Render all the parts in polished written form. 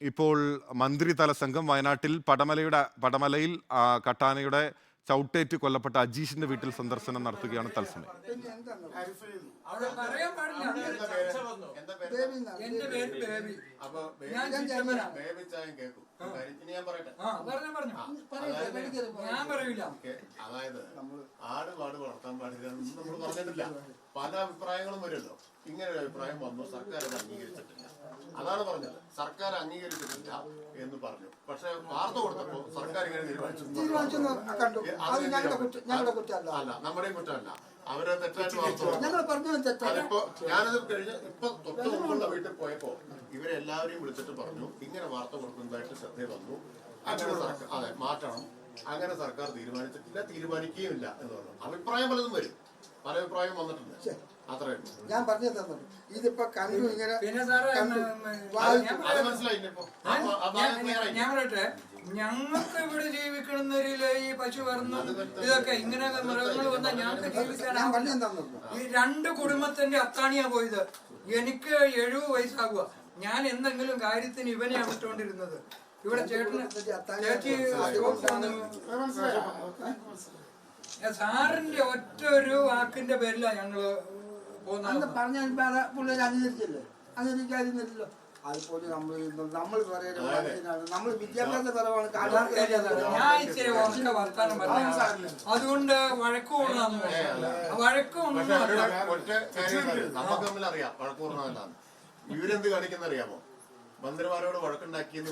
ഇപ്പോൾ മന്ത്രിതല സംഘം വയനാട്ടിൽ പടമലയിൽ കട്ടാനയുടെ ചവിട്ടേറ്റ് കൊല്ലപ്പെട്ട അജീഷിന്റെ വീട്ടിൽ സന്ദർശനം നടത്തുകയാണ് തത്സമയം. അതായത് ആട് വളർത്താൻ പാടില്ല നമ്മൾ പറഞ്ഞിട്ടില്ല. പല അഭിപ്രായങ്ങളും വരുമല്ലോ. ഇങ്ങനെ ഒരു അഭിപ്രായം വന്നു, സർക്കാർ അത് അംഗീകരിച്ചിട്ടില്ല. അതാണ് പറഞ്ഞത്, സർക്കാർ അംഗീകരിച്ചിട്ടില്ല എന്ന് പറഞ്ഞു. പക്ഷെ വാർത്ത കൊടുത്തപ്പോ സർക്കാർ ഇങ്ങനെ തീരുമാനിച്ചു. അല്ല, നമ്മുടെയും കുറ്റമല്ല, അവരെ തെറ്റായിട്ട് വാർത്ത. അതിപ്പോ ഞാനത് കഴിഞ്ഞ് ഇപ്പൊ തൊട്ട് മുമ്പുള്ള വീട്ടിൽ പോയപ്പോ ഇവരെല്ലാവരെയും വിളിച്ചിട്ട് പറഞ്ഞു, ഇങ്ങനെ വാർത്ത കൊടുക്കുന്നതായിട്ട് ശ്രദ്ധ വന്നു, അങ്ങനെ സർക്കാർ അതെ മാറ്റണം, അങ്ങനെ സർക്കാർ തീരുമാനിച്ചിട്ടില്ല, തീരുമാനിക്കുകയുമില്ല എന്ന് പറഞ്ഞു. അഭിപ്രായം പലതും വരും, പല അഭിപ്രായം വന്നിട്ടുണ്ട്. അത്രേ ഞാൻ പറഞ്ഞു തന്നു. ഇതിപ്പോ കണ്ടു ഇങ്ങനെ ഞാൻ പറയട്ടെ, ഞങ്ങൾക്ക് ഇവിടെ ജീവിക്കണമെന്നൊരു ഈ പശു പറന്നു ഇതൊക്കെ ഇങ്ങനെ മൃഗങ്ങൾ വന്നാൽ ഞങ്ങൾക്ക് ജീവിക്കാനാണ്. ഈ 2 കുടുംബത്തിന്റെ അത്താണിയാ പോയത്. എനിക്ക് 70 വയസ്സാകുക. ഞാൻ എന്തെങ്കിലും കാര്യത്തിന് ഇവനെയാണ് വിട്ടുകൊണ്ടിരുന്നത്. ഇവിടെ ചേച്ചി സാറിന്റെ ഒറ്റ ഒരു വാക്കിന്റെ പേരില ഞങ്ങള് പറഞ്ഞ പിള്ളേർ അംഗീകരിച്ചില്ലേ? അംഗീകരിക്കാതിരുന്നില്ലല്ലോ. അതുപോലെ നമ്മൾ നമ്മൾ വിദ്യാഭ്യാസ കുറവാണ്. ഞാൻ ഇച്ചിരി ഉറക്ക വർത്താനം പറഞ്ഞു, അതുകൊണ്ട് വഴക്കുകൊള്ളാന്ന് വഴക്കൊന്നും നമുക്ക് തമ്മിൽ അറിയാം വഴക്കൂർന്നതല്ലാന്ന്. ഇവരെന്ത് കാണിക്കുന്ന അറിയാമോ? മന്ത്രിമാരോട് വഴക്കുണ്ടാക്കിയെന്ന്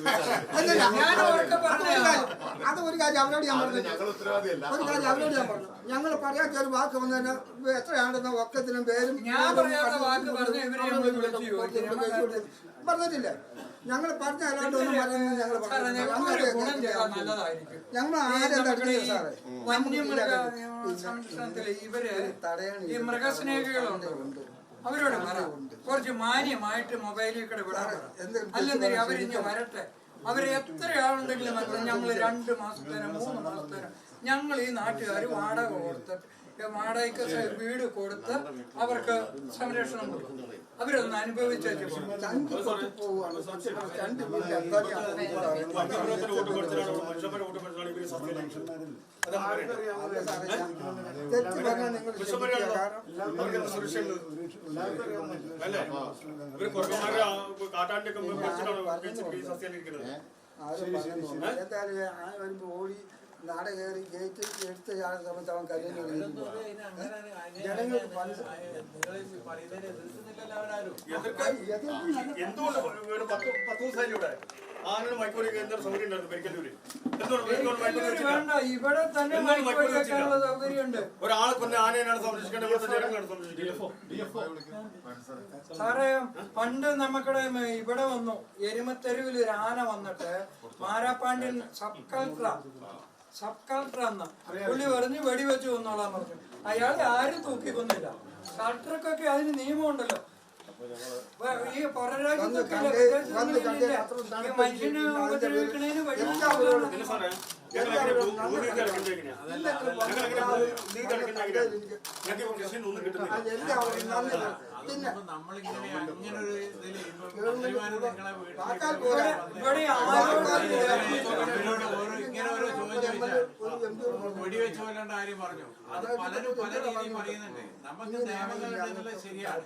അത് ഒരു കാര്യം അവരോട് ഞാൻ പറഞ്ഞു. ഞങ്ങൾ ഉത്തരവാദിയല്ല. ഒരു കാര്യം അവരോട് ഞാൻ പറഞ്ഞു, ഞങ്ങൾ പറയാത്ത ഒരു വാക്ക് വന്നതിന് എത്രയാണെന്ന ഒക്കത്തിനും പേരും പറഞ്ഞിട്ടില്ല. ഞങ്ങൾ പറഞ്ഞ അല്ലാണ്ട് ഒന്നും പറയുന്നത് ഞങ്ങൾ ആരും തടയണില്ല സാറേ. ഈ മൃഗസ്നേഹികളുണ്ട്, അവരോട് കുറച്ച് മാന്യമായിട്ട് മൊബൈലിൽ കൂടെ വിടാൻ. അല്ലെന്നേ അവരിഞ്ഞ് വരട്ടെ. അവര് എത്ര ആളുണ്ടെങ്കിലും ഞങ്ങൾ 2 മാസത്തേനോ 3 മാസത്തേനോ ഞങ്ങൾ ഈ നാട്ടുകാർ വാടക കൊടുത്തിട്ട് വാടകയ്ക്ക് വീട് കൊടുത്ത് അവർക്ക് സംരക്ഷണം കൊടുക്കും. അവരൊന്ന് അനുഭവിച്ചു. ഓടി നാട കയറി ഗേറ്റ് എടുത്ത് സമയത്ത് അവൻ കരഞ്ഞു. ജനങ്ങൾക്ക് ഇവിടെ തന്നെ സൗകര്യമുണ്ട്. ഒരാളെ കൊന്ന ആനയാണ് സംരക്ഷിക്കേണ്ടത്, ജനങ്ങളാണ് സംരക്ഷിക്കുന്നത്. സാറേ, പണ്ട് നമുക്കിടെ ഇവിടെ വന്നു എരുമത്തെരുവിൽ ഒരു ആന വന്നിട്ട് മാരാപ്പാണ്ഡ്യൻ സബ് കളക്ടർ അന്ന് പുള്ളി പറഞ്ഞ് വെടിവെച്ച് കൊന്നോളാൻ പറഞ്ഞു. അയാളെ ആരും തൂക്കിക്കൊന്നില്ല. കളക്ടർക്കൊക്കെ അതിന് നിയമമുണ്ടല്ലോ. ഈ പുറരാജ്യത്തൊക്കെ മനുഷ്യന് ഉപദ്രവിക്കണേന് വെടിവെച്ച് കൊല്ലേണ്ട കാര്യം പറഞ്ഞു. അത് പലരും പല രീതിയും പറയുന്നുണ്ട്. നമുക്ക് നിയമങ്ങളുണ്ടെന്നുള്ളത് ശരിയാണ്.